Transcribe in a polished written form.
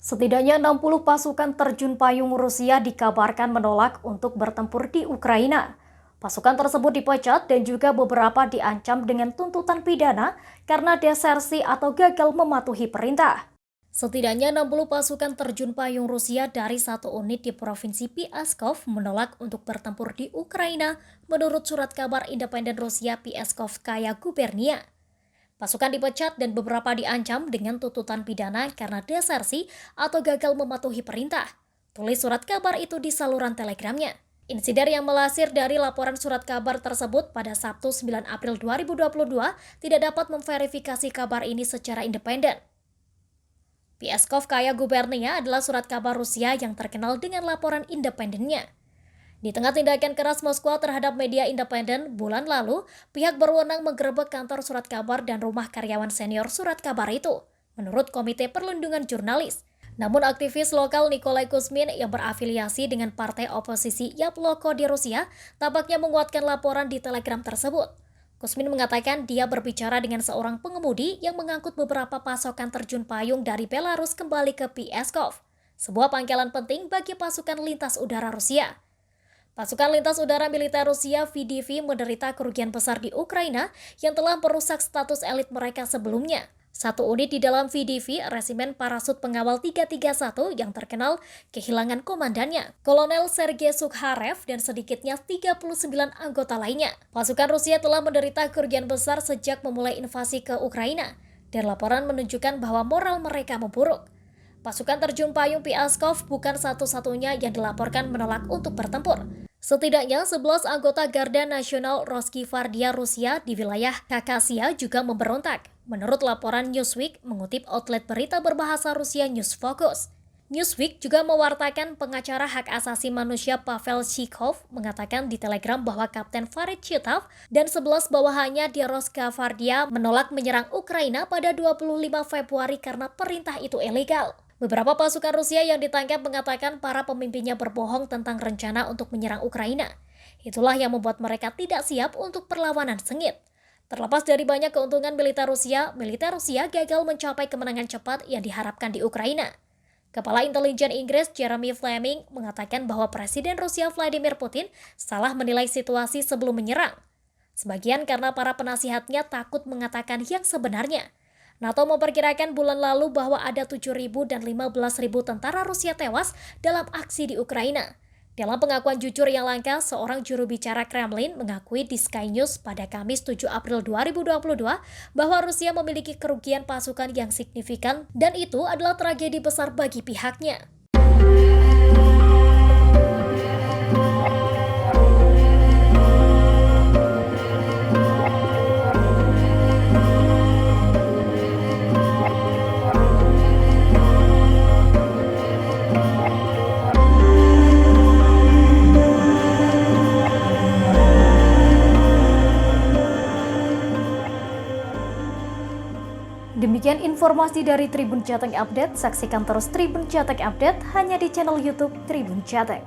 Setidaknya 60 pasukan terjun payung Rusia dikabarkan menolak untuk bertempur di Ukraina. Pasukan tersebut dipecat dan juga beberapa diancam dengan tuntutan pidana karena desersi atau gagal mematuhi perintah. Setidaknya 60 pasukan terjun payung Rusia dari satu unit di Provinsi Pskov menolak untuk bertempur di Ukraina menurut surat kabar independen Rusia Pskovskaya Gubernia. Pasukan dipecat dan beberapa diancam dengan tuntutan pidana karena desersi atau gagal mematuhi perintah. Tulis surat kabar itu di saluran telegramnya. Insiden yang melansir dari laporan surat kabar tersebut pada Sabtu 9 April 2022 tidak dapat memverifikasi kabar ini secara independen. Pskovskaya Gubernia adalah surat kabar Rusia yang terkenal dengan laporan independennya. Di tengah tindakan keras Moskwa terhadap media independen, bulan lalu, pihak berwenang menggerebek kantor surat kabar dan rumah karyawan senior surat kabar itu, menurut Komite Perlindungan Jurnalis. Namun aktivis lokal Nikolai Kuzmin yang berafiliasi dengan partai oposisi Yabloko di Rusia, tampaknya menguatkan laporan di Telegram tersebut. Kuzmin mengatakan dia berbicara dengan seorang pengemudi yang mengangkut beberapa pasokan terjun payung dari Belarus kembali ke Pskov, sebuah pangkalan penting bagi pasukan lintas udara Rusia. Pasukan lintas udara militer Rusia VDV menderita kerugian besar di Ukraina yang telah merusak status elit mereka sebelumnya. Satu unit di dalam VDV, Resimen Parasut Pengawal 331 yang terkenal, kehilangan komandannya, Kolonel Sergei Sukharev dan sedikitnya 39 anggota lainnya. Pasukan Rusia telah menderita kerugian besar sejak memulai invasi ke Ukraina, dan laporan menunjukkan bahwa moral mereka memburuk. Pasukan terjun payung Pskov bukan satu-satunya yang dilaporkan menolak untuk bertempur. Setidaknya 11 anggota Garda Nasional Roskvardia Rusia di wilayah Khakassia juga memberontak, menurut laporan Newsweek mengutip outlet berita berbahasa Rusia Newsfocus. Newsweek juga mewartakan pengacara hak asasi manusia Pavel Shikov mengatakan di Telegram bahwa Kapten Farid Chitov dan 11 bawahannya di Roskvardia menolak menyerang Ukraina pada 25 Februari karena perintah itu ilegal. Beberapa pasukan Rusia yang ditangkap mengatakan para pemimpinnya berbohong tentang rencana untuk menyerang Ukraina. Itulah yang membuat mereka tidak siap untuk perlawanan sengit. Terlepas dari banyak keuntungan militer Rusia gagal mencapai kemenangan cepat yang diharapkan di Ukraina. Kepala Intelijen Inggris Jeremy Fleming mengatakan bahwa Presiden Rusia Vladimir Putin salah menilai situasi sebelum menyerang. Sebagian karena para penasihatnya takut mengatakan yang sebenarnya. NATO memperkirakan bulan lalu bahwa ada 7.000 dan 15.000 tentara Rusia tewas dalam aksi di Ukraina. Dalam pengakuan jujur yang langka, seorang juru bicara Kremlin mengakui di Sky News pada Kamis 7 April 2022 bahwa Rusia memiliki kerugian pasukan yang signifikan dan itu adalah tragedi besar bagi pihaknya. Demikian informasi dari Tribun Jateng Update. Saksikan terus Tribun Jateng Update hanya di channel YouTube Tribun Jateng.